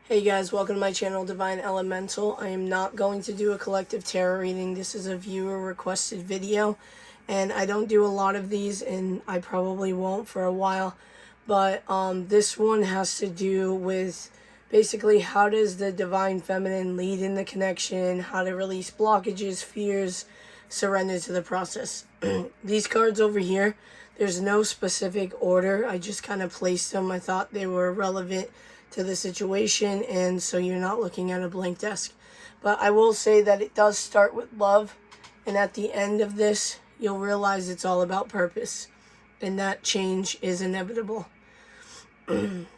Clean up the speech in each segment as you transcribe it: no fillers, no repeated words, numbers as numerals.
Hey guys, welcome to my channel, Divine Elemental. I am not going to do a collective tarot reading. This is a viewer requested video, and I don't do a lot of these, and I probably won't for a while. But this one has to do with basically how does the Divine Feminine lead in the connection, how to release blockages, fears, surrender to the process. These cards over here, there's no specific order. I just kind of placed them. I thought they were relevant to the situation, and so you're not looking at a blank desk. But I will say that it does start with love, and at the end of this you'll realize it's all about purpose, and that change is inevitable.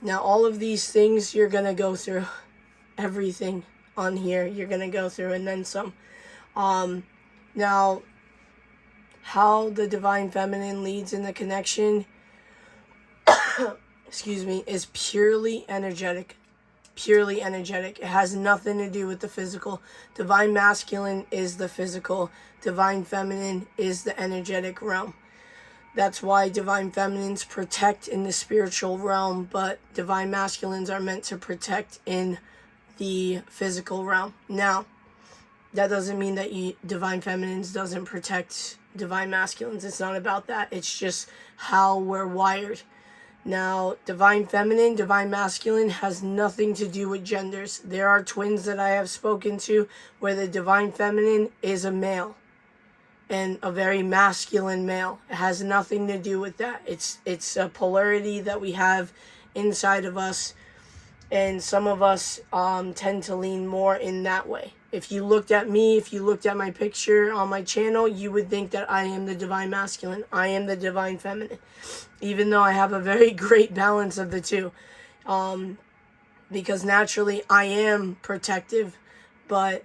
Now all of these things you're gonna go through, everything on here you're gonna go through, and then some. Now how the Divine Feminine leads in the connection excuse me, is purely energetic. Purely energetic. It has nothing to do with the physical. Divine Masculine is the physical. Divine Feminine is the energetic realm. That's why Divine Feminines protect in the spiritual realm, but Divine Masculines are meant to protect in the physical realm. Now, that doesn't mean that Divine Feminines doesn't protect Divine Masculines. It's not about that. It's just how we're wired. Now, Divine Feminine, Divine Masculine has nothing to do with genders. There are twins that I have spoken to where the Divine Feminine is a male and a very masculine male. It has nothing to do with that. It's a polarity that we have inside of us, and some of us tend to lean more in that way. If you looked at me, if you looked at my picture on my channel, you would think that I am the Divine Masculine. I am the Divine Feminine. Even though I have a very great balance of the two. Because naturally I am protective. But,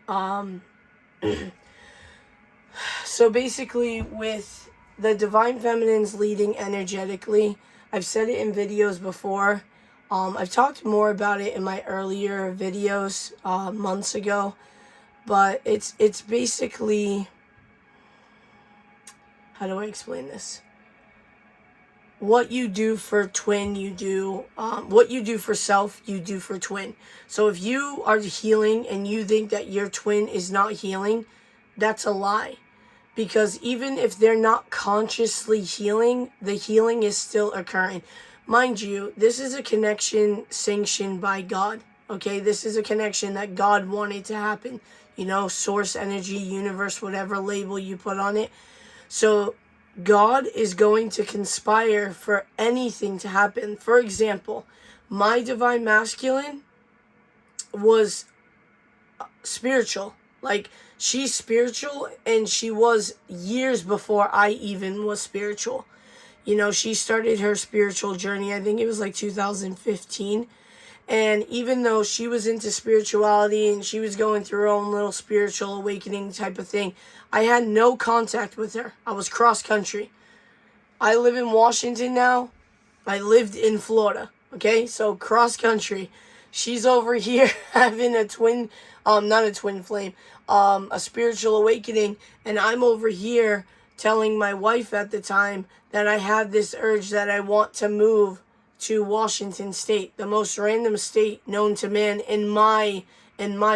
so basically with the Divine Feminines leading energetically, I've said it in videos before. I've talked more about it in my earlier videos months ago. But it's basically, how do I explain this? What you do for twin, you do, what you do for self, you do for twin. So if you are healing and you think that your twin is not healing, that's a lie. Because even if they're not consciously healing, the healing is still occurring. Mind you, this is a connection sanctioned by God. Okay, this is a connection that God wanted to happen. You know, source, energy, universe, whatever label you put on it. So God is going to conspire for anything to happen. For example, my Divine Masculine was spiritual. Like, she's spiritual, and she was years before I even was spiritual. You know, she started her spiritual journey, I think it was like 2015. And even though she was into spirituality and she was going through her own little spiritual awakening type of thing, I had no contact with her. I was cross country. I live in Washington now. I lived in Florida. Okay, so cross country. She's over here having a twin, not a twin flame, a spiritual awakening. And I'm over here telling my wife at the time that I have this urge that I want to move to Washington State, the most random state known to man in my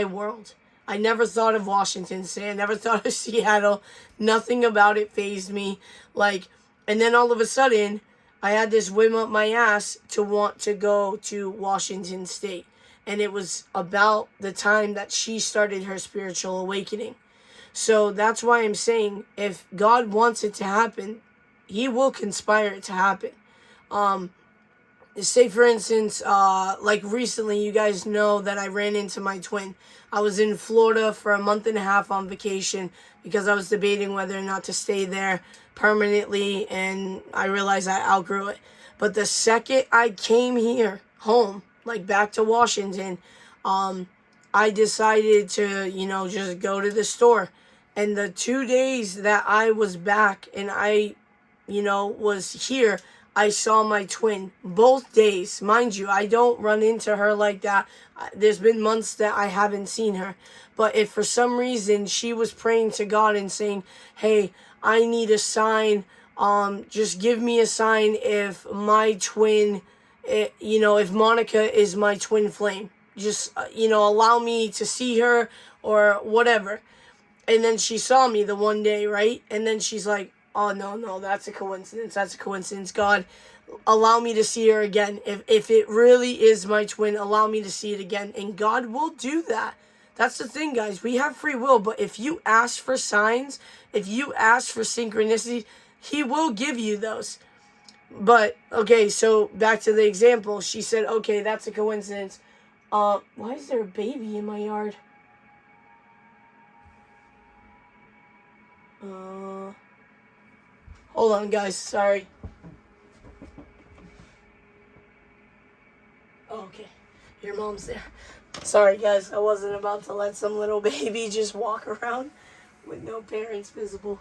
world. I never thought of Washington State. I never thought of Seattle. Nothing about it fazed me. Like, and then all of a sudden, I had this whim up my ass to want to go to Washington State. And it was about the time that she started her spiritual awakening. So that's why I'm saying, if God wants it to happen, He will conspire it to happen. Say, for instance, like recently, you guys know that I ran into my twin. I was in Florida for a month and a half on vacation because I was debating whether or not to stay there permanently, and I realized I outgrew it. But the second I came here, home, like back to Washington, I decided to, you know, just go to the store. And the 2 days that I was back and I, you know, was here, I saw my twin both days. Mind you, I don't run into her like that. There's been months that I haven't seen her. But if for some reason she was praying to God and saying, hey, I need a sign, just give me a sign if my twin, you know, if Monica is my twin flame. just, allow me to see her or whatever. And then she saw me the one day, right? And then she's like, oh, no, that's a coincidence. That's a coincidence. God, allow me to see her again. If it really is my twin, allow me to see it again. And God will do that. That's the thing, guys. We have free will, but if you ask for signs, if you ask for synchronicity, he will give you those. But, okay, so back to the example. She said, okay, that's a coincidence. Why is there a baby in my yard? Hold on, guys. Sorry. Oh, okay. Your mom's there. Sorry, guys. I wasn't about to let some little baby just walk around with no parents visible.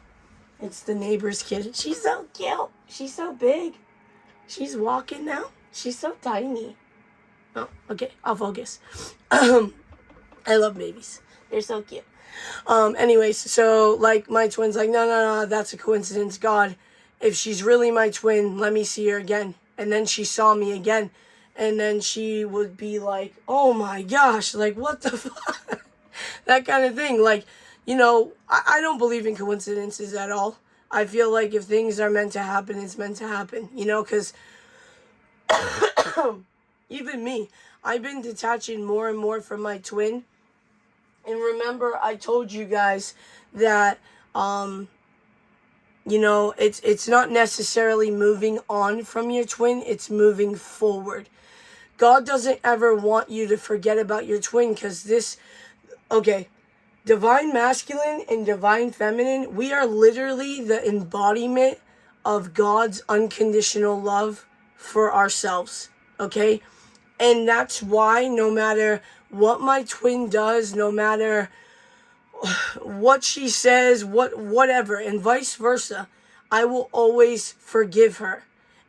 It's the neighbor's kid. She's so cute. She's so big. She's walking now. She's so tiny. Oh, okay. I'll focus. I love babies. They're so cute. Anyways, so, like, my twin's like, no, that's a coincidence. God, if she's really my twin, let me see her again. And then she saw me again. And then she would be like, oh my gosh, like, what the fuck? That kind of thing. Like, I don't believe in coincidences at all. I feel like if things are meant to happen, it's meant to happen. Because even me, I've been detaching more and more from my twin. And remember, I told you guys that, it's not necessarily moving on from your twin. It's moving forward. God doesn't ever want you to forget about your twin because divine masculine and divine feminine, we are literally the embodiment of God's unconditional love for ourselves, okay? And that's why no matter what my twin does, no matter what she says, whatever, and vice versa, I will always forgive her.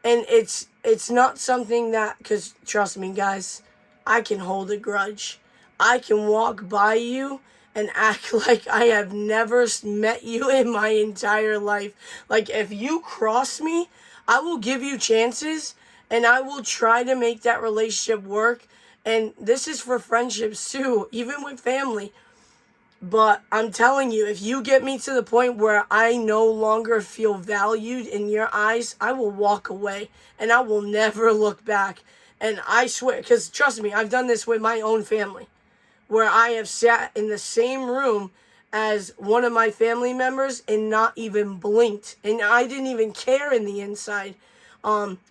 And it's not something that, because trust me, guys, I can hold a grudge. I can walk by you and act like I have never met you in my entire life. Like, if you cross me, I will give you chances, and I will try to make that relationship work. And this is for friendships too, even with family. But I'm telling you, if you get me to the point where I no longer feel valued in your eyes, I will walk away and I will never look back. And I swear, because trust me, I've done this with my own family, where I have sat in the same room as one of my family members and not even blinked. And I didn't even care in the inside,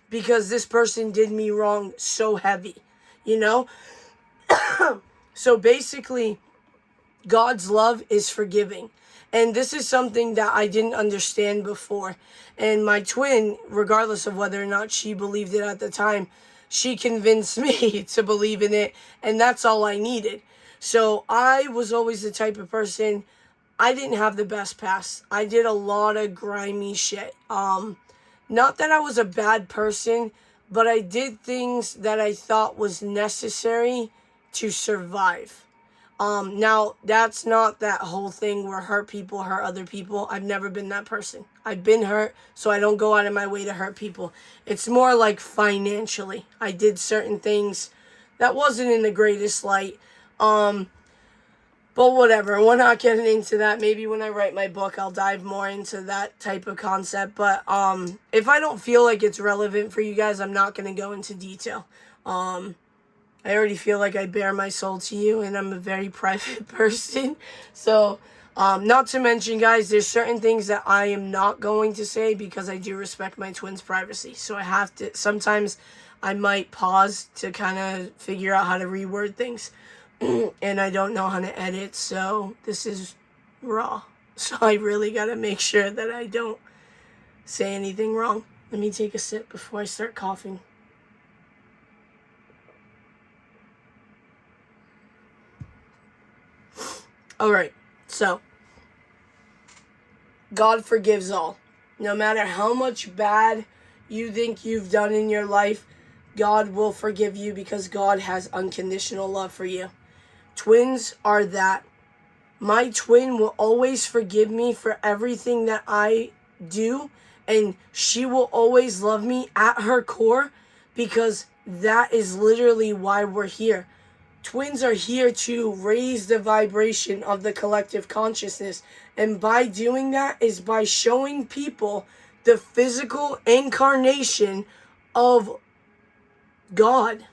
because this person did me wrong so heavy, So basically, God's love is forgiving. And this is something that I didn't understand before. And my twin, regardless of whether or not she believed it at the time, she convinced me to believe in it. And that's all I needed. So I was always the type of person, I didn't have the best past. I did a lot of grimy shit. Not that I was a bad person, but I did things that I thought was necessary to survive. Now, that's not that whole thing where hurt people hurt other people. I've never been that person. I've been hurt, so I don't go out of my way to hurt people. It's more like financially. I did certain things that wasn't in the greatest light. But whatever, we're not getting into that. Maybe when I write my book, I'll dive more into that type of concept. But if I don't feel like it's relevant for you guys, I'm not going to go into detail. I already feel like I bare my soul to you, and I'm a very private person. So, not to mention, guys, there's certain things that I am not going to say because I do respect my twin's privacy. So I have to, sometimes I might pause to kind of figure out how to reword things. And I don't know how to edit, so this is raw. So I really got to make sure that I don't say anything wrong. Let me take a sip before I start coughing. Alright, so God forgives all. No matter how much bad you think you've done in your life, God will forgive you because God has unconditional love for you. Twins are that. My twin will always forgive me for everything that I do, and she will always love me at her core because that is literally why we're here. Twins are here to raise the vibration of the collective consciousness. And by doing that is by showing people the physical incarnation of God.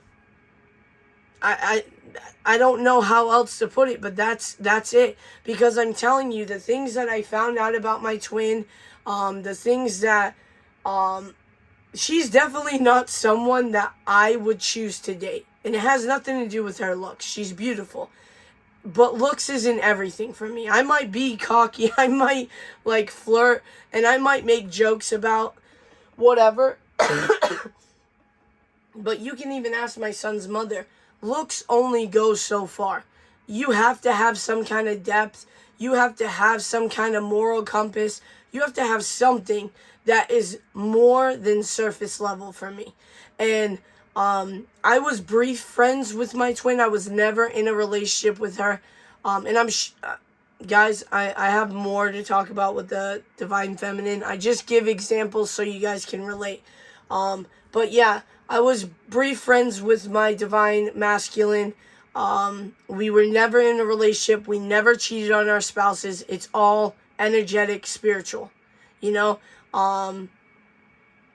I don't know how else to put it, but that's it. Because I'm telling you, the things that I found out about my twin, the things that, she's definitely not someone that I would choose to date. And it has nothing to do with her looks. She's beautiful. But looks isn't everything for me. I might be cocky, I might like flirt, and I might make jokes about whatever. But you can even ask my son's mother. Looks only go so far. You have to have some kind of depth. You have to have some kind of moral compass. You have to have something that is more than surface level for me. And I was brief friends with my twin. I was never in a relationship with her. And guys, I have more to talk about with the divine feminine. I just give examples so you guys can relate. But yeah, I was brief friends with my divine masculine. We were never in a relationship. We never cheated on our spouses. It's all energetic, spiritual. You know,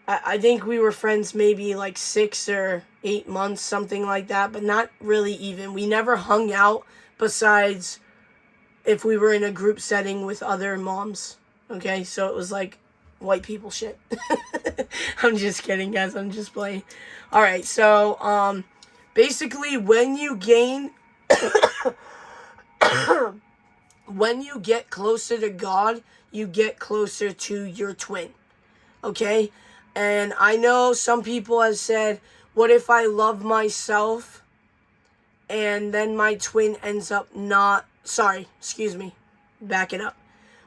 I think we were friends maybe like 6 or 8 months, something like that, but not really even. We never hung out besides if we were in a group setting with other moms. Okay, so it was like white people shit. I'm just kidding, guys. I'm just playing. All right, so basically when you gain when you get closer to God, you get closer to your twin. Okay? And I know some people have said, what if I love myself and then my twin ends up not... Sorry, excuse me. Back it up.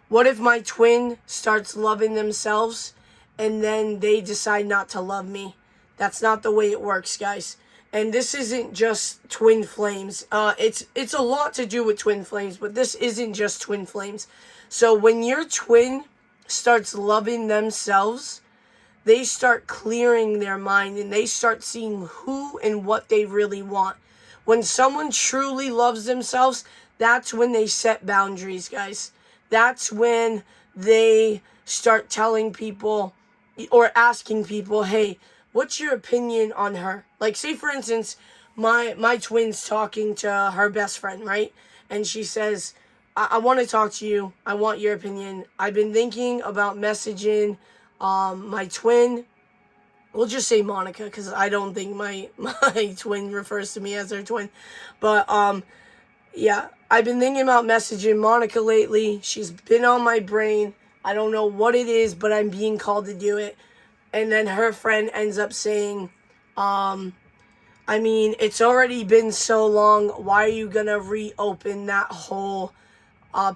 What if my twin starts loving themselves and then they decide not to love me? That's not the way it works, guys. And this isn't just twin flames. It's a lot to do with twin flames, but this isn't just twin flames. So when your twin starts loving themselves, they start clearing their mind and they start seeing who and what they really want. When someone truly loves themselves, that's when they set boundaries, guys. That's when they start telling people or asking people, hey, what's your opinion on her? Like, say, for instance, my twin's talking to her best friend, right? And she says, I want to talk to you. I want your opinion. I've been thinking about messaging my twin. We'll just say Monica, because I don't think my twin refers to me as her twin. But, yeah, I've been thinking about messaging Monica lately. She's been on my brain. I don't know what it is, but I'm being called to do it. And then her friend ends up saying, I mean, it's already been so long. Why are you going to reopen that whole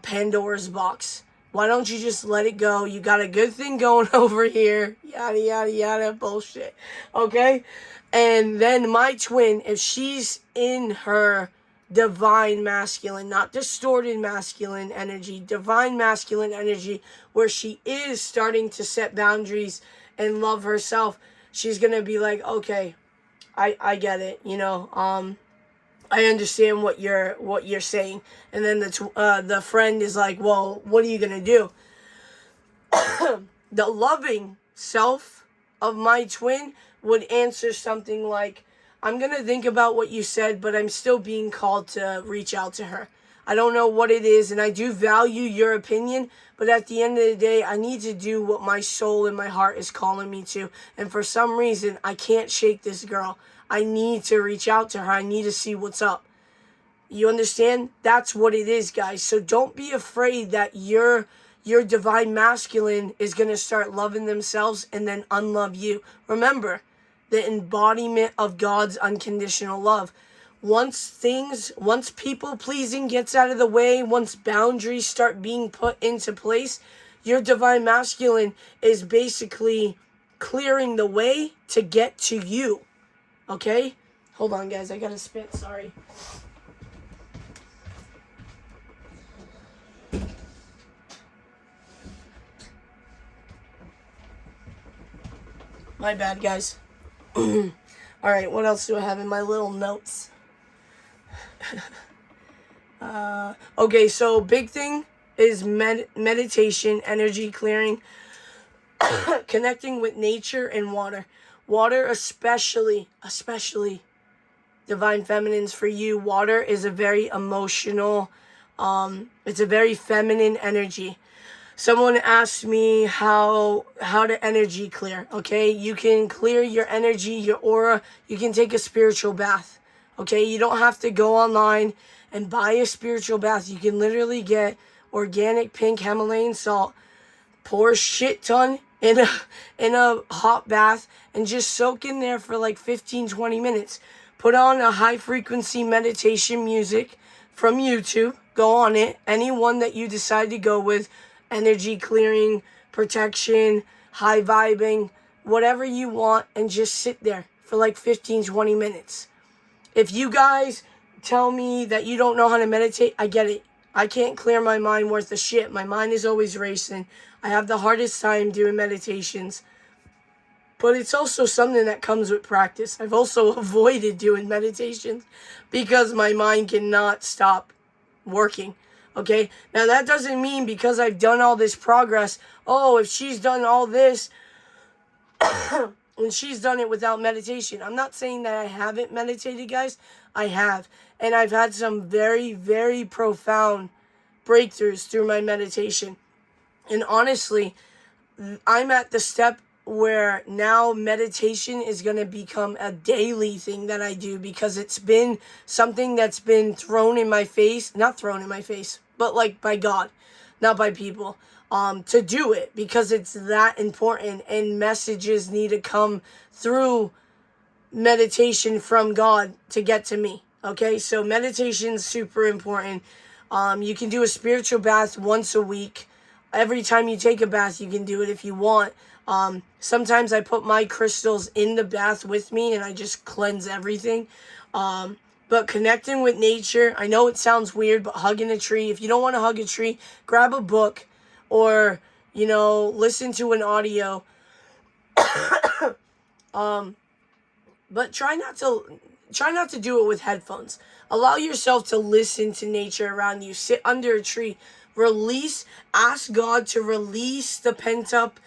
Pandora's box? Why don't you just let it go? You got a good thing going over here. Yada, yada, yada. Bullshit. Okay? And then my twin, if she's in her divine masculine, not distorted masculine energy, divine masculine energy, where she is starting to set boundaries and love herself, she's going to be like, okay, I get it. You know, I understand what you're saying. And then the friend is like, well, what are you going to do? The loving self of my twin would answer something like, I'm going to think about what you said, but I'm still being called to reach out to her. I don't know what it is, and I do value your opinion, but at the end of the day, I need to do what my soul and my heart is calling me to. And for some reason, I can't shake this girl. I need to reach out to her. I need to see what's up. You understand? That's what it is, guys. So don't be afraid that your divine masculine is going to start loving themselves and then unlove you. Remember, the embodiment of God's unconditional love. Once people pleasing gets out of the way, once boundaries start being put into place, your divine masculine is basically clearing the way to get to you. Okay? Hold on, guys. I gotta spit. Sorry. My bad, guys. Alright, what else do I have in my little notes? Okay, so big thing is meditation, energy clearing, connecting with nature and water. Water especially divine feminines for you. Water is a very emotional, it's a very feminine energy. Someone asked me how to energy clear. Okay, you can clear your energy, your aura. You can take a spiritual bath. Okay, you don't have to go online and buy a spiritual bath. You can literally get organic pink Himalayan salt, pour a shit ton in a hot bath, and just soak in there for like 15-20 minutes. Put on a high frequency meditation music from YouTube. Go on it, any one that you decide to go with. Energy clearing, protection, high vibing, whatever you want, and just sit there for like 15-20 minutes. If you guys tell me that you don't know how to meditate, I get it. I can't clear my mind worth of shit. My mind is always racing. I have the hardest time doing meditations. But it's also something that comes with practice. I've also avoided doing meditations because my mind cannot stop working. Okay? Now that doesn't mean because I've done all this progress, oh, if she's done all this and she's done it without meditation. I'm not saying that I haven't meditated, guys. I have. And I've had some very, very profound breakthroughs through my meditation. And honestly, I'm at the step where now meditation is going to become a daily thing that I do, because it's been something that's been thrown in my face, not thrown in my face, but like by God, not by people, to do it, because it's that important, and messages need to come through meditation from God to get to me. Okay, so meditation's super important. You can do a spiritual bath once a week. Every time you take a bath, you can do it if you want. Sometimes I put my crystals in the bath with me and I just cleanse everything. But connecting with nature, I know it sounds weird, but hugging a tree. If you don't want to hug a tree, grab a book or, listen to an audio. But try not to do it with headphones. Allow yourself to listen to nature around you. Sit under a tree. Ask God to release the pent-up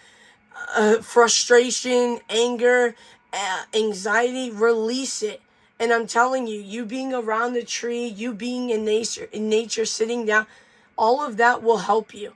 frustration, anger, anxiety. Release it. And I'm telling you, you being around the tree, you being in nature, sitting down, all of that will help you.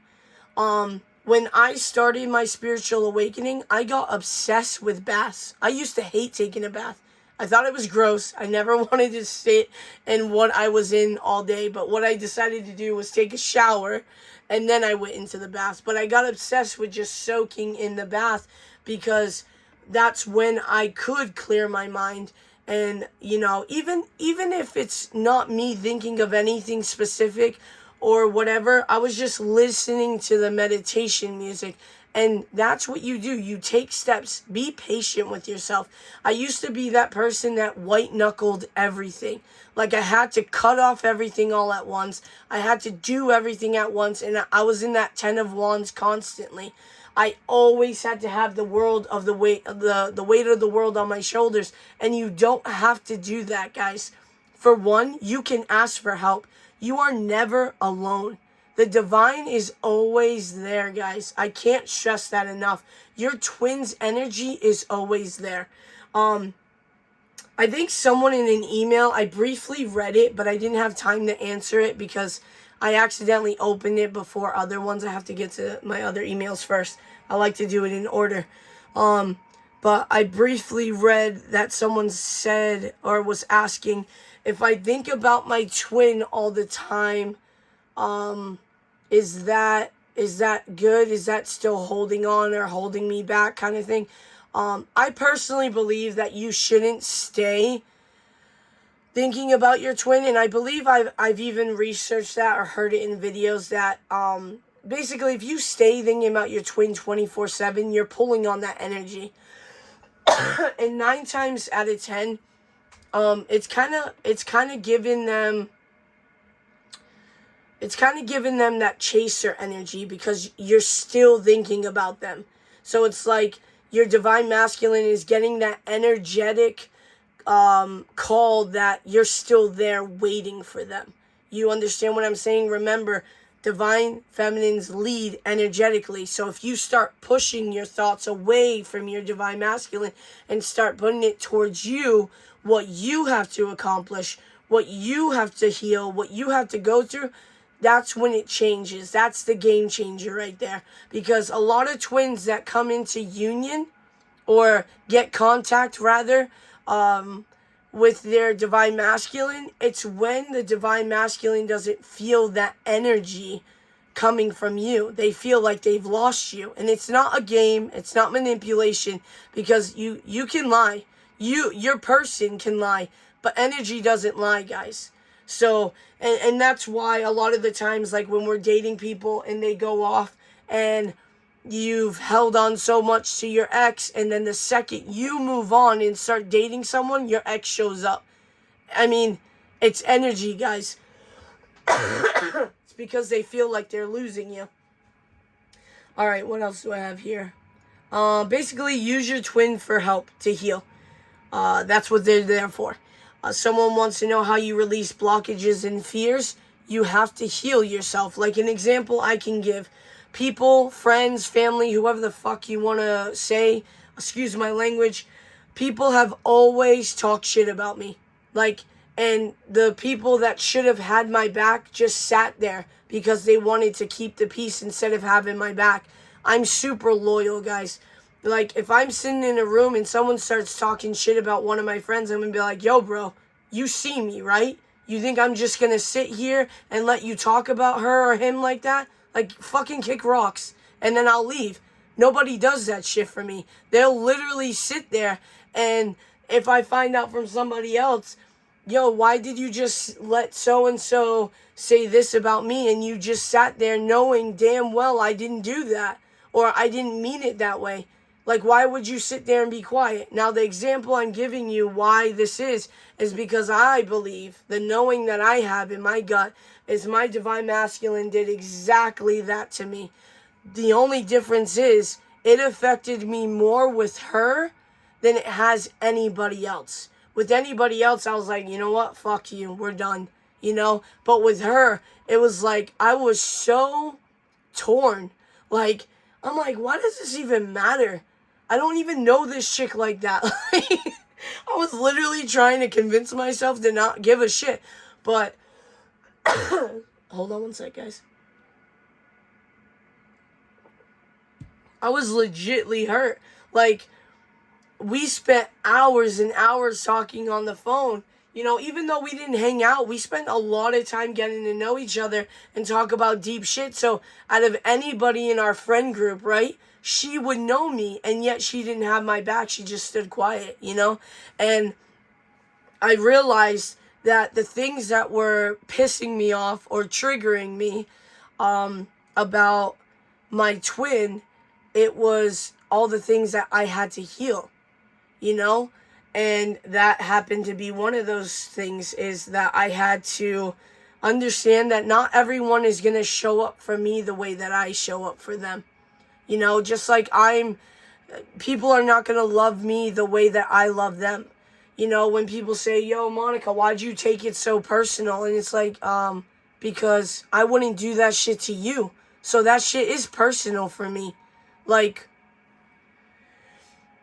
When I started my spiritual awakening, I got obsessed with baths. I used to hate taking a bath. I thought it was gross. I never wanted to sit in what I was in all day. But what I decided to do was take a shower, and then I went into the bath. But I got obsessed with just soaking in the bath, because that's when I could clear my mind. And, even if it's not me thinking of anything specific or whatever, I was just listening to the meditation music. And that's what you do. You take steps. Be patient with yourself. I used to be that person that white-knuckled everything. Like, I had to cut off everything all at once. I had to do everything at once. And I was in that 10 of Wands constantly. I always had to have the weight of the world on my shoulders. And you don't have to do that, guys. For one, you can ask for help. You are never alone. The divine is always there, guys. I can't stress that enough. Your twin's energy is always there. I think someone in an email, I briefly read it, but I didn't have time to answer it because I accidentally opened it before other ones. I have to get to my other emails first. I like to do it in order. But I briefly read that someone said or was asking if I think about my twin all the time, is that good? Is that still holding on or holding me back, kind of thing? I personally believe that you shouldn't stay thinking about your twin, and I believe I've even researched that or heard it in videos that basically if you stay thinking about your twin 24/7, you're pulling on that energy. And 9 times out of 10, it's kind of giving them that chaser energy because you're still thinking about them. So it's like your divine masculine is getting that energetic call that you're still there waiting for them. You understand what I'm saying? Remember, divine feminines lead energetically. So if you start pushing your thoughts away from your divine masculine and start putting it towards you, what you have to accomplish, what you have to heal, what you have to go through, that's when it changes. That's the game changer right there. Because a lot of twins that come into union, or get contact rather, with their divine masculine, it's when the divine masculine doesn't feel that energy coming from you. They feel like they've lost you. And it's not a game, it's not manipulation, because you can lie. Your person can lie, but energy doesn't lie, guys. So, and that's why a lot of the times, like when we're dating people and they go off and you've held on so much to your ex, and then the second you move on and start dating someone, your ex shows up. I mean, it's energy, guys. It's because they feel like they're losing you. All right, what else do I have here? Basically, use your twin for help to heal. That's what they're there for. Someone wants to know how you release blockages and fears. You have to heal yourself. Like an example I can give. People, friends, family, whoever the fuck you want to say, excuse my language, people have always talked shit about me. Like, and the people that should have had my back just sat there because they wanted to keep the peace instead of having my back. I'm super loyal, guys. Like, if I'm sitting in a room and someone starts talking shit about one of my friends, I'm going to be like, yo, bro, you see me, right? You think I'm just going to sit here and let you talk about her or him like that? Like, fucking kick rocks, and then I'll leave. Nobody does that shit for me. They'll literally sit there, and if I find out from somebody else, yo, why did you just let so-and-so say this about me, and you just sat there knowing damn well I didn't do that, or I didn't mean it that way. Like, why would you sit there and be quiet? Now, the example I'm giving you why this is because I believe, the knowing that I have in my gut, is my divine masculine did exactly that to me. The only difference is it affected me more with her than it has anybody else. With anybody else, I was like, you know what? Fuck you. We're done. You know? But with her, it was like, I was so torn. Like, I'm like, why does this even matter? I don't even know this chick like that. I was literally trying to convince myself to not give a shit. But hold on one sec, guys. I was legitly hurt. Like, we spent hours and hours talking on the phone. You know, even though we didn't hang out, we spent a lot of time getting to know each other and talk about deep shit. So, out of anybody in our friend group, right, she would know me, and yet she didn't have my back. She just stood quiet, you know? And I realized that the things that were pissing me off or triggering me about my twin, it was all the things that I had to heal, you know? And that happened to be one of those things, is that I had to understand that not everyone is going to show up for me the way that I show up for them. You know, just like people are not going to love me the way that I love them. You know, when people say, yo, Monica, why'd you take it so personal? And it's like, because I wouldn't do that shit to you. So that shit is personal for me. Like,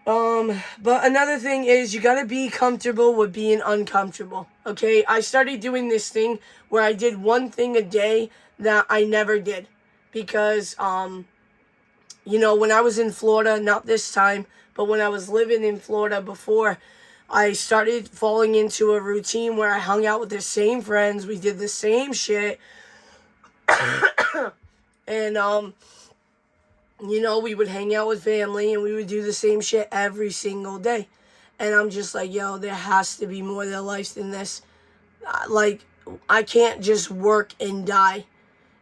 but another thing is you gotta be comfortable with being uncomfortable, okay? I started doing this thing where I did one thing a day that I never did. Because, you know, when I was in Florida, not this time, but when I was living in Florida before, I started falling into a routine where I hung out with the same friends. We did the same shit. And, you know, we would hang out with family and we would do the same shit every single day. And I'm just like, yo, there has to be more to life than this. Like, I can't just work and die,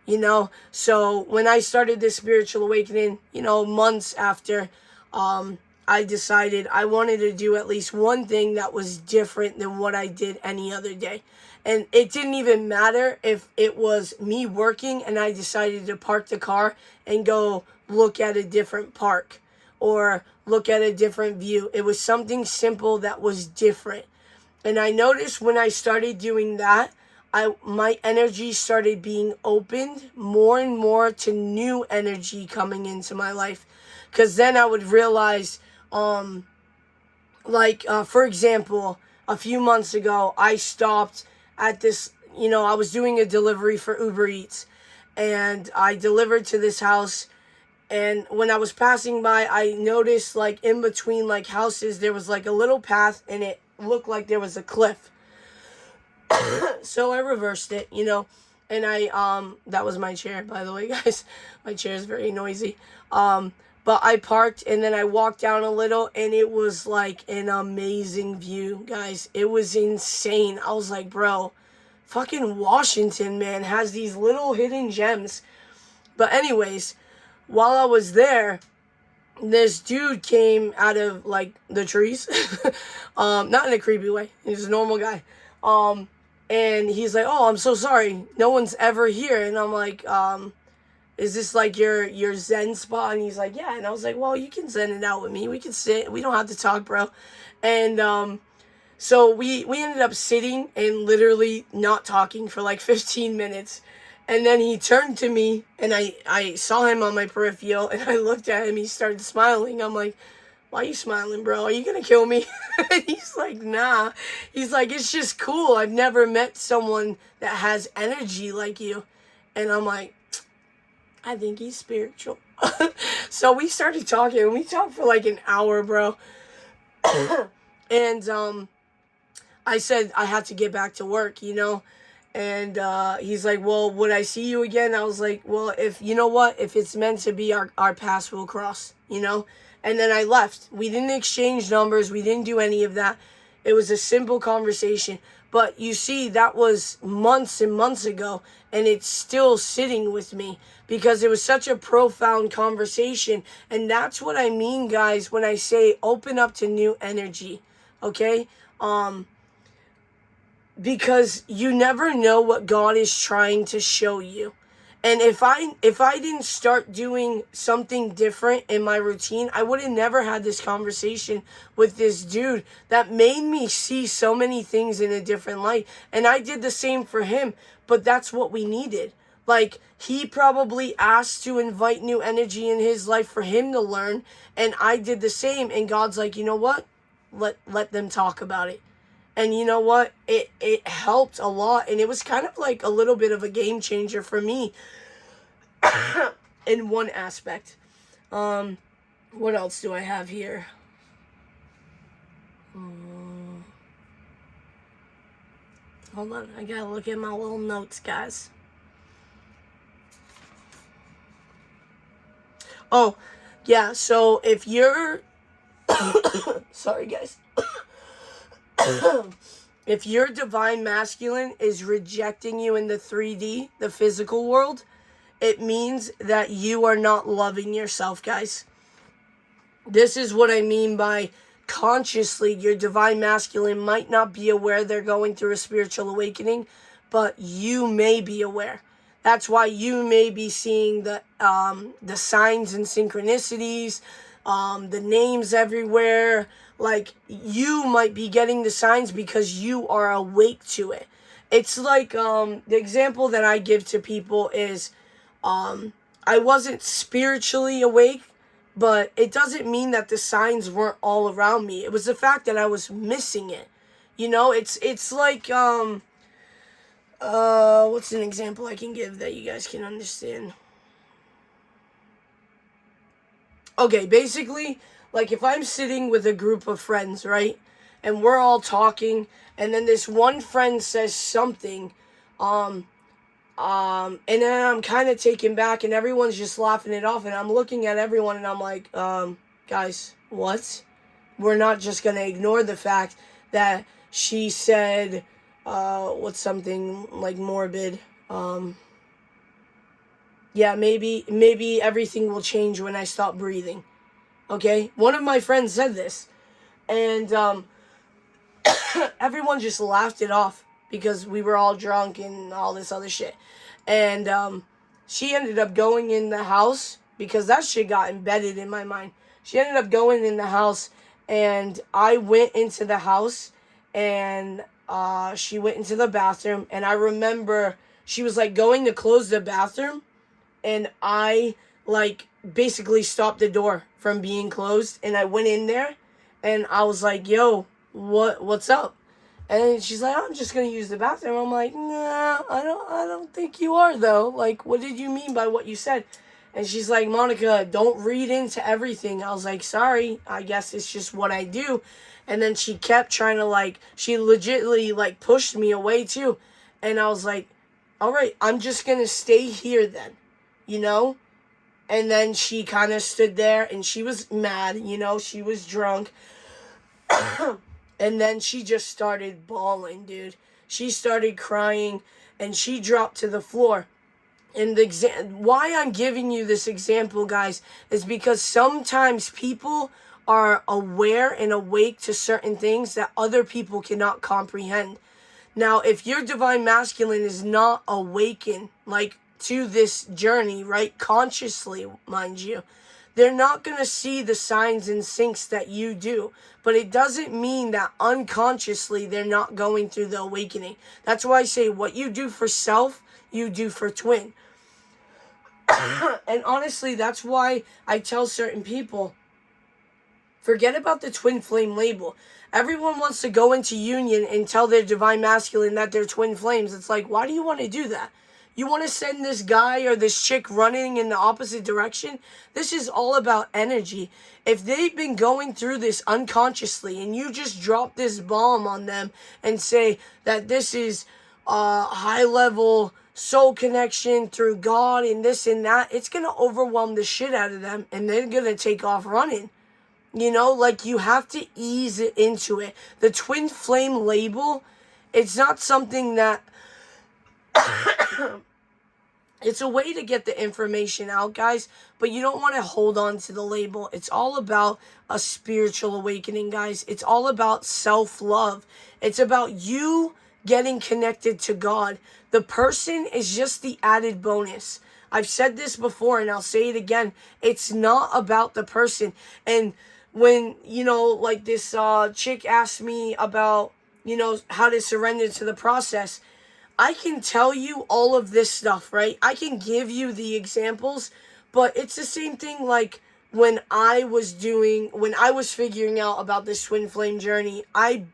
you know? So when I started this spiritual awakening, you know, months after, I decided I wanted to do at least one thing that was different than what I did any other day. And it didn't even matter if it was me working and I decided to park the car and go look at a different park or look at a different view. It was something simple that was different. And I noticed when I started doing that, my energy started being opened more and more to new energy coming into my life. Because then I would realize, for example, a few months ago, I stopped at this, I was doing a delivery for Uber Eats. And I delivered to this house. And when I was passing by, I noticed, like, in between, like, houses, there was, like, a little path, and it looked like there was a cliff. So I reversed it, and that was my chair, by the way, guys. My chair is very noisy. But I parked, and then I walked down a little, and it was, like, an amazing view, guys. It was insane. I was like, bro, fucking Washington, man, has these little hidden gems. But anyways, while I was there, this dude came out of, like, the trees. Not in a creepy way. He's a normal guy. And he's like, oh, I'm so sorry. No one's ever here. And I'm like, is this, like, your Zen spot? And he's like, yeah. And I was like, well, you can Zen it out with me. We can sit. We don't have to talk, bro. And, so we ended up sitting and literally not talking for, like, 15 minutes. And then he turned to me, and I saw him on my peripheral, and I looked at him. He started smiling. I'm like, why are you smiling, bro? Are you going to kill me? And he's like, nah. He's like, it's just cool. I've never met someone that has energy like you. And I'm like, I think he's spiritual. So we started talking, and we talked for like an hour, bro. And I said I had to get back to work, And he's like, well, would I see you again? I was like, well, if it's meant to be, our paths will cross, And then I left. We didn't exchange numbers. We didn't do any of that. It was a simple conversation. But you see, that was months and months ago, and it's still sitting with me because it was such a profound conversation. And that's what I mean, guys, when I say open up to new energy, okay? Because you never know what God is trying to show you. And if I didn't start doing something different in my routine, I would have never had this conversation with this dude that made me see so many things in a different light. And I did the same for him, but that's what we needed. Like, he probably asked to invite new energy in his life for him to learn, and I did the same. And God's like, you know what? Let them talk about it. And you know what? It helped a lot. And it was kind of like a little bit of a game changer for me in one aspect. What else do I have here? Hold on. I gotta look at my little notes, guys. Oh, yeah. So if you're... Sorry, guys. If your divine masculine is rejecting you in the 3D, the physical world, it means that you are not loving yourself, guys. This is what I mean by consciously, your divine masculine might not be aware they're going through a spiritual awakening, but you may be aware. That's why you may be seeing the signs and synchronicities, the names everywhere. Like, you might be getting the signs because you are awake to it. It's like, the example that I give to people is, I wasn't spiritually awake, but it doesn't mean that the signs weren't all around me. It was the fact that I was missing it. It's like, what's an example I can give that you guys can understand? Okay, basically, like, if I'm sitting with a group of friends, right, and we're all talking, and then this one friend says something, and then I'm kind of taken back, and everyone's just laughing it off, and I'm looking at everyone, and I'm like, guys, what? We're not just gonna ignore the fact that she said, what's something, like, morbid, yeah, maybe everything will change when I stop breathing. Okay, one of my friends said this, and everyone just laughed it off because we were all drunk and all this other shit. And she ended up going in the house because that shit got embedded in my mind. She ended up going in the house, and I went into the house, and she went into the bathroom, and I remember she was like going to close the bathroom, and I like basically stopped the door from being closed, and I went in there, and I was like, yo, what's up? And she's like, I'm just gonna use the bathroom. I'm like, nah, I don't think you are though. Like, what did you mean by what you said? And she's like, Monica, don't read into everything. I was like, sorry, I guess it's just what I do. And then she kept trying to, like, she legitimately, like, pushed me away too. And I was like, all right, I'm just going to stay here then, you know? And then she kind of stood there, and she was mad, you know? She was drunk. And then she just started bawling, dude. She started crying, and she dropped to the floor. And why I'm giving you this example, guys, is because sometimes people are aware and awake to certain things that other people cannot comprehend. Now, if your divine masculine is not awakened, like, to this journey, right, consciously, mind you, they're not going to see the signs and syncs that you do. But it doesn't mean that unconsciously they're not going through the awakening. That's why I say what you do for self, you do for twin. And honestly, that's why I tell certain people, forget about the twin flame label. Everyone wants to go into union and tell their divine masculine that they're twin flames. It's like, why do you want to do that? You want to send this guy or this chick running in the opposite direction? This is all about energy. If they've been going through this unconsciously and you just drop this bomb on them and say that this is high level soul connection through God and this and that, it's going to overwhelm the shit out of them, and they're going to take off running. You know, like, you have to ease it into it. The twin flame label, it's not something that it's a way to get the information out, guys, but you don't want to hold on to the label. It's all about a spiritual awakening, guys. It's all about self-love. It's about you getting connected to God. The person is just the added bonus. I've said this before, and I'll say it again. It's not about the person. And when, you know, like, this chick asked me about, you know, how to surrender to the process, I can tell you all of this stuff, right? I can give you the examples, but it's the same thing like when I was figuring out about this twin flame journey. I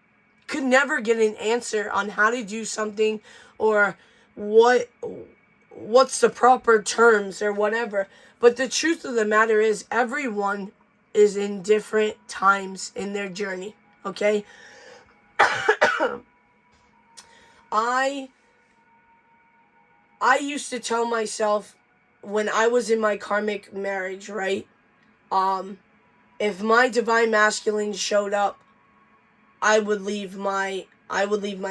could never get an answer on how to do something or what's the proper terms or whatever. But the truth of the matter is, everyone is in different times in their journey, okay? I used to tell myself when I was in my karmic marriage, right? If my divine masculine showed up, I would leave my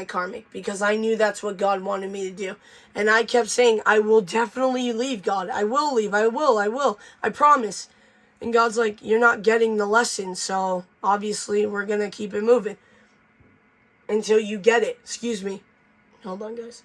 karmic, because I knew that's what God wanted me to do. And I kept saying, I will definitely leave, God. I will leave. I will. I promise. And God's like, you're not getting the lesson, so obviously we're going to keep it moving until you get it. Excuse me. Hold on, guys.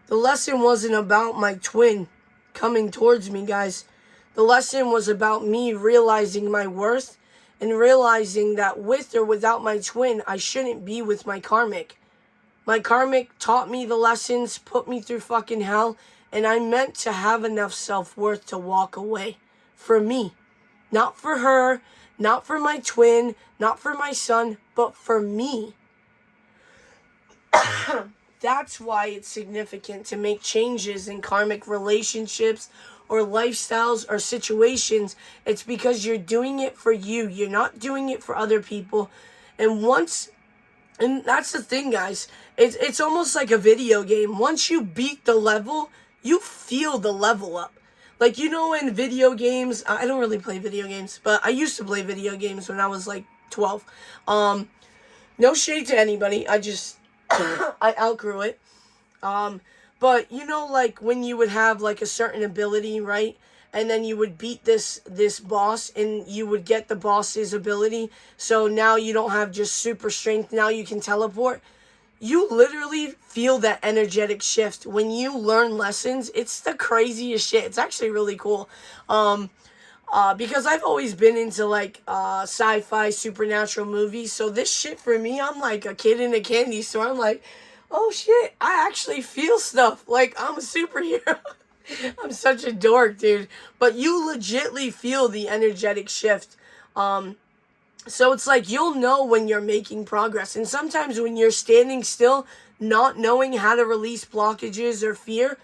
The lesson wasn't about my twin coming towards me, guys. The lesson was about me realizing my worth and realizing that with or without my twin, I shouldn't be with my karmic. My karmic taught me the lessons, put me through fucking hell, and I meant to have enough self-worth to walk away. For me. Not for her, not for my twin, not for my son, but for me. That's why it's significant to make changes in karmic relationships or lifestyles or situations. It's because you're doing it for you. You're not doing it for other people. And that's the thing, guys. It's almost like a video game. Once you beat the level, you feel the level up. Like, you know, in video games, I don't really play video games, but I used to play video games when I was like 12. No shade to anybody. I outgrew it. But you know, like, when you would have like a certain ability, right? And then you would beat this boss and you would get the boss's ability. So now you don't have just super strength. Now you can teleport. You literally feel that energetic shift when you learn lessons. It's the craziest shit. It's actually really cool. Because I've always been into like sci-fi supernatural movies. So this shit for me, I'm like a kid in a candy store. I'm like, oh shit, I actually feel stuff. Like I'm a superhero. I'm such a dork, dude. But you legitly feel the energetic shift. So it's like you'll know when you're making progress. And sometimes when you're standing still, not knowing how to release blockages or fear,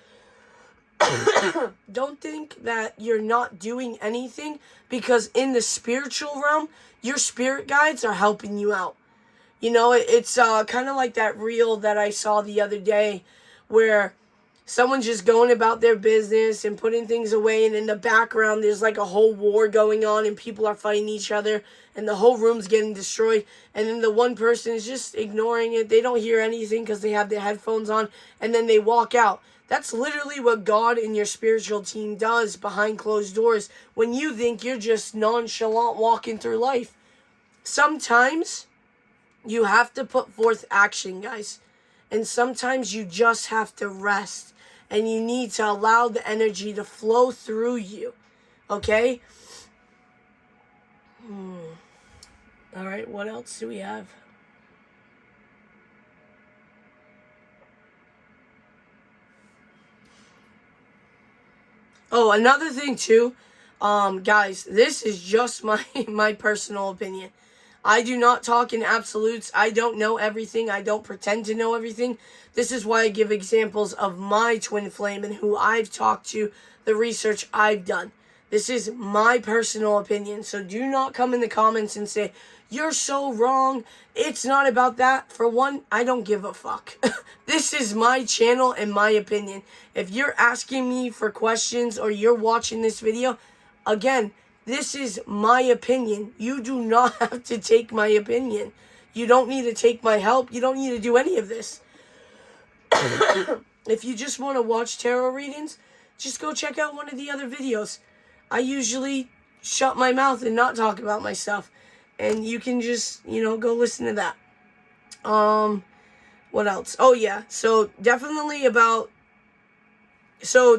don't think that you're not doing anything, because in the spiritual realm, your spirit guides are helping you out. You know, it's kind of like that reel that I saw the other day where someone's just going about their business and putting things away, and in the background there's like a whole war going on and people are fighting each other and the whole room's getting destroyed, and then the one person is just ignoring it. They don't hear anything because they have their headphones on, and then they walk out. That's literally what God and your spiritual team does behind closed doors when you think you're just nonchalant walking through life. Sometimes you have to put forth action, guys. And sometimes you just have to rest. And you need to allow the energy to flow through you. Okay? Alright, what else do we have? Oh, another thing too, guys, this is just my personal opinion. I do not talk in absolutes. I don't know everything. I don't pretend to know everything. This is why I give examples of my twin flame and who I've talked to, the research I've done. This is my personal opinion. So do not come in the comments and say, you're so wrong. It's not about that. For one, I don't give a fuck. This is my channel and my opinion. If you're asking me for questions or you're watching this video, again, this is my opinion. You do not have to take my opinion. You don't need to take my help. You don't need to do any of this. If you just want to watch tarot readings, just go check out one of the other videos. I usually shut my mouth and not talk about my stuff. And you can just, go listen to that. What else? Oh, yeah. So, definitely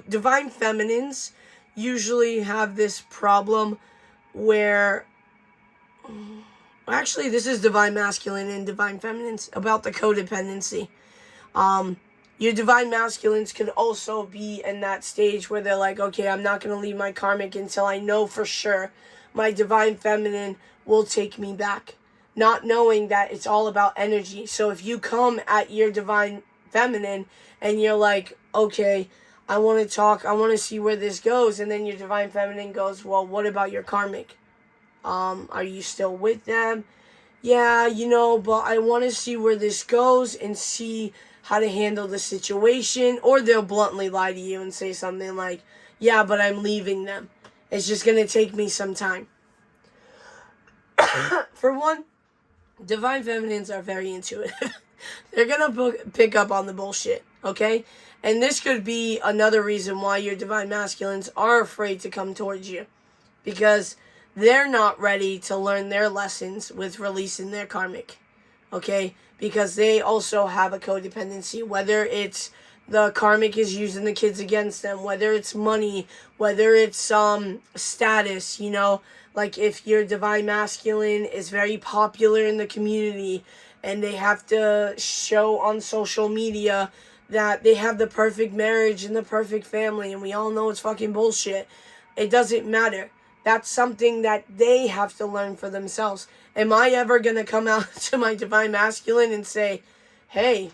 divine feminines usually have this problem where, actually, this is divine masculine and divine feminines, about the codependency. Your divine masculines could also be in that stage where they're like, okay, I'm not going to leave my karmic until I know for sure my divine feminine will take me back. Not knowing that it's all about energy. So if you come at your divine feminine and you're like, okay, I want to talk, I want to see where this goes, and then your divine feminine goes, well, what about your karmic? Are you still with them? Yeah, but I want to see where this goes and see how to handle the situation. Or they'll bluntly lie to you and say something like, yeah, but I'm leaving them. It's just going to take me some time. For one, divine feminines are very intuitive. They're going to pick up on the bullshit, okay? And this could be another reason why your divine masculines are afraid to come towards you. Because they're not ready to learn their lessons with releasing their karmic, okay? Because they also have a codependency, whether it's the karmic is using the kids against them, whether it's money, whether it's status, like if your divine masculine is very popular in the community and they have to show on social media that they have the perfect marriage and the perfect family, and we all know it's fucking bullshit. It doesn't matter. That's something that they have to learn for themselves. Am I ever going to come out to my divine masculine and say, hey,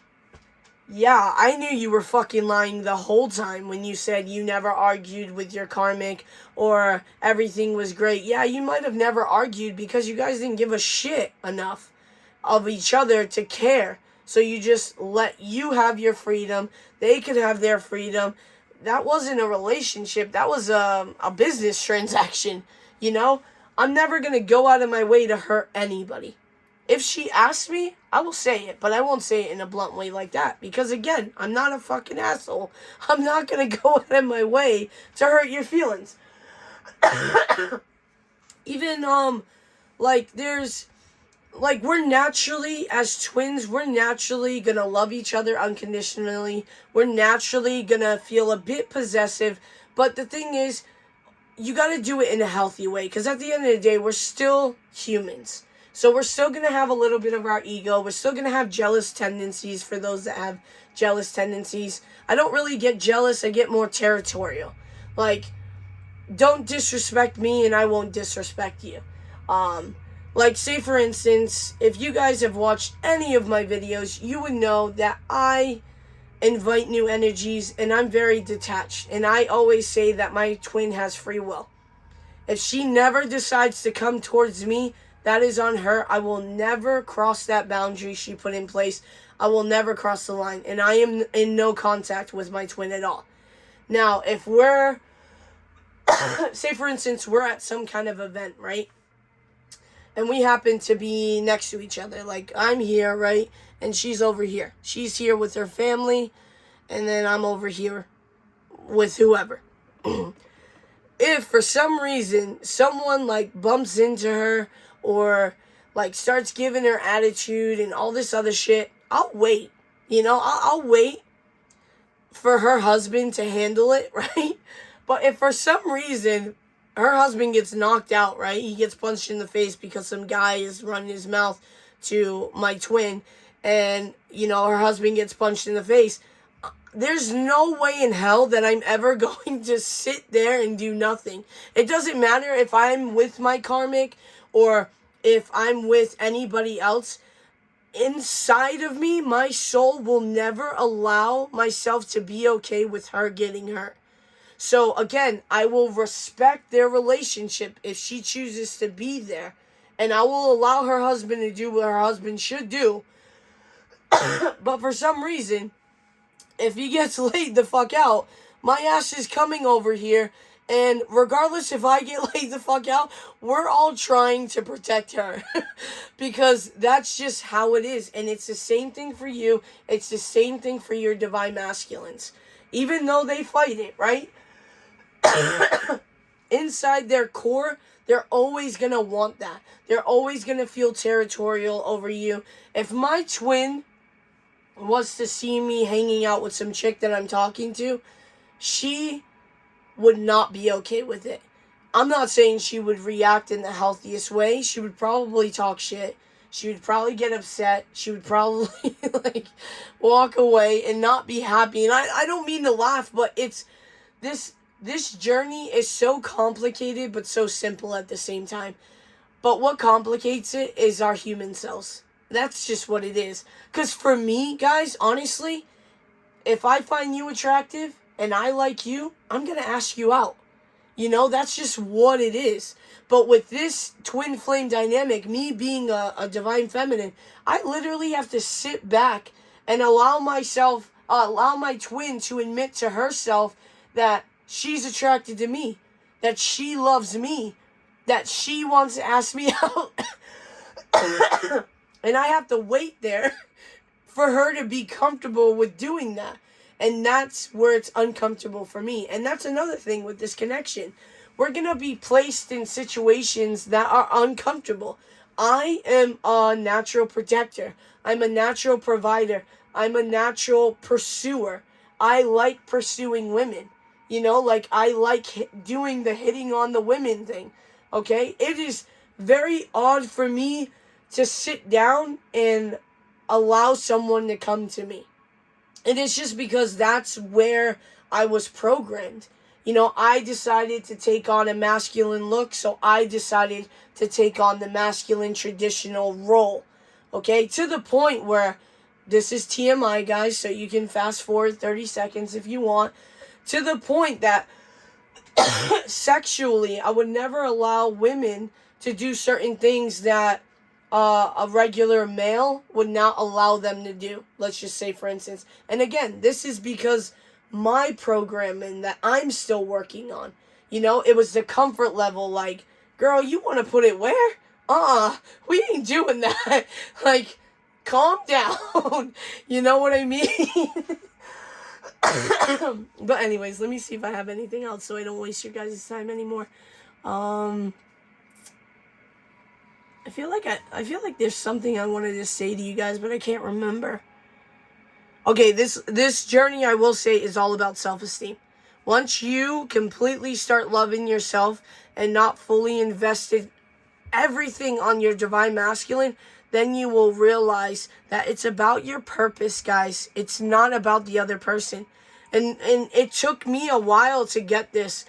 yeah, I knew you were fucking lying the whole time when you said you never argued with your karmic or everything was great. Yeah, you might have never argued because you guys didn't give a shit enough of each other to care. So you just let you have your freedom. They could have their freedom. That wasn't a relationship. That was a business transaction, I'm never going to go out of my way to hurt anybody. If she asks me, I will say it, but I won't say it in a blunt way like that. Because again, I'm not a fucking asshole. I'm not going to go out of my way to hurt your feelings. Even, we're naturally, as twins, we're naturally going to love each other unconditionally. We're naturally going to feel a bit possessive. But the thing is, you got to do it in a healthy way, because at the end of the day, we're still humans. So we're still going to have a little bit of our ego. We're still going to have jealous tendencies for those that have jealous tendencies. I don't really get jealous. I get more territorial. Like, don't disrespect me and I won't disrespect you. Like, say for instance, if you guys have watched any of my videos, you would know that I invite new energies and I'm very detached. And I always say that my twin has free will. If she never decides to come towards me, that is on her. I will never cross that boundary she put in place. I will never cross the line. And I am in no contact with my twin at all. Now, if we're, say for instance, we're at some kind of event, right? And we happen to be next to each other. Like, I'm here, right? And she's over here. She's here with her family. And then I'm over here with whoever. If for some reason someone like bumps into her or like starts giving her attitude and all this other shit, I'll wait. You know, I'll wait for her husband to handle it, right? But if for some reason her husband gets knocked out, right? He gets punched in the face because some guy is running his mouth to my twin, and, you know, her husband gets punched in the face. There's no way in hell that I'm ever going to sit there and do nothing. It doesn't matter if I'm with my karmic or if I'm with anybody else. Inside of me, my soul will never allow myself to be okay with her getting hurt. So again, I will respect their relationship if she chooses to be there. And I will allow her husband to do what her husband should do. But for some reason, if he gets laid the fuck out, my ass is coming over here. And regardless if I get laid the fuck out, we're all trying to protect her. Because that's just how it is. And it's the same thing for you. It's the same thing for your divine masculines. Even though they fight it, right? Inside their core, they're always going to want that. They're always going to feel territorial over you. If my twin was to see me hanging out with some chick that I'm talking to, she would not be okay with it. I'm not saying she would react in the healthiest way. She would probably talk shit. She would probably get upset. She would probably like walk away and not be happy. And I don't mean to laugh, but it's this journey is so complicated but so simple at the same time. But what complicates it is our human selves. That's just what it is. Because for me, guys, honestly, if I find you attractive and I like you, I'm going to ask you out. You know, that's just what it is. But with this twin flame dynamic, me being a divine feminine, I literally have to sit back and allow my twin to admit to herself that she's attracted to me, that she loves me, that she wants to ask me out. And I have to wait there for her to be comfortable with doing that. And that's where it's uncomfortable for me. And that's another thing with this connection. We're going to be placed in situations that are uncomfortable. I am a natural protector. I'm a natural provider. I'm a natural pursuer. I like pursuing women. You know, like I like doing the hitting on the women thing. Okay? It is very odd for me to sit down and allow someone to come to me. And it's just because that's where I was programmed. You know, I decided to take on a masculine look, so I decided to take on the masculine traditional role. Okay? To the point where, this is TMI, guys, so you can fast forward 30 seconds if you want. To the point that sexually, I would never allow women to do certain things that a regular male would not allow them to do. Let's just say, for instance. And again, this is because my programming that I'm still working on. You know, it was the comfort level, like, girl, you want to put it where? We ain't doing that. Like, calm down. You know what I mean? But anyways, let me see if I have anything else so I don't waste your guys' time anymore. I feel like there's something I wanted to say to you guys, but I can't remember. Okay, this journey, I will say, is all about self-esteem. Once you completely start loving yourself and not fully invested everything on your divine masculine, then you will realize that it's about your purpose, guys. It's not about the other person. And it took me a while to get this.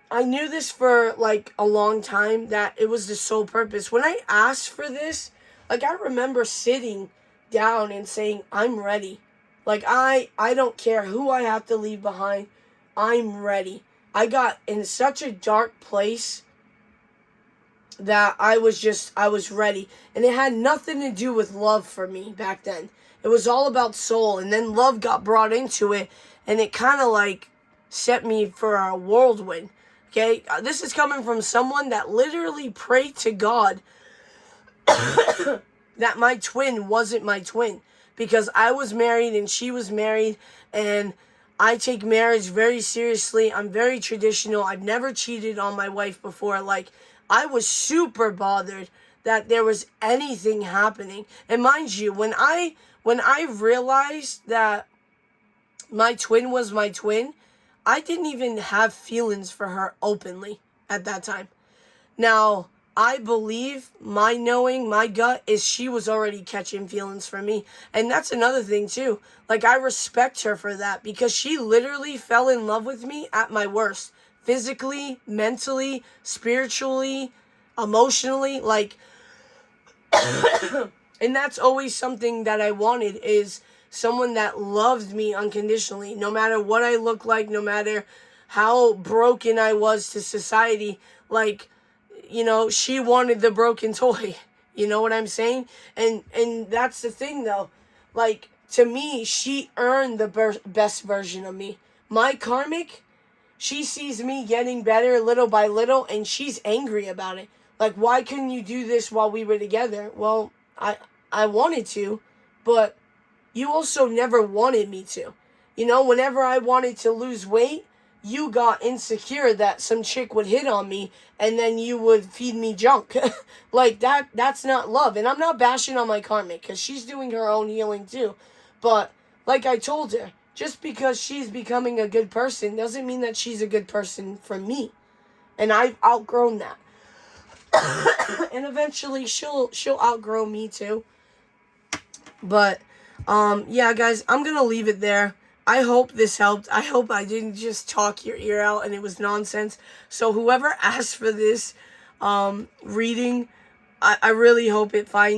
I knew this for like a long time, that it was the sole purpose. When I asked for this, like, I remember sitting down and saying, I'm ready. Like, I don't care who I have to leave behind. I'm ready. I got in such a dark place that I was ready. And it had nothing to do with love for me back then. It was all about soul. And then love got brought into it, and it kind of like set me for a whirlwind. Okay? This is coming from someone that literally prayed to God that my twin wasn't my twin. Because I was married and she was married, and I take marriage very seriously. I'm very traditional. I've never cheated on my wife before. Like, I was super bothered that there was anything happening. And mind you, when I realized that my twin was my twin, I didn't even have feelings for her openly at that time. Now, I believe, my knowing, my gut is she was already catching feelings for me. And that's another thing too. Like, I respect her for that, because she literally fell in love with me at my worst. Physically, mentally, spiritually, emotionally, like, and that's always something that I wanted, is someone that loved me unconditionally, no matter what I look like, no matter how broken I was to society. Like, you know, she wanted the broken toy. You know what I'm saying? And that's the thing, though. Like, to me, she earned the best version of me. My karmic, she sees me getting better little by little, and she's angry about it. Like, why couldn't you do this while we were together? Well, I wanted to, but you also never wanted me to. You know, whenever I wanted to lose weight, you got insecure that some chick would hit on me, and then you would feed me junk. Like, that's not love. And I'm not bashing on my karmic, because she's doing her own healing too. But like I told her, just because she's becoming a good person doesn't mean that she's a good person for me. And I've outgrown that. And eventually she'll outgrow me too. But yeah, guys, I'm gonna leave it there. I hope this helped. I hope I didn't just talk your ear out and it was nonsense. So whoever asked for this reading, I really hope it finds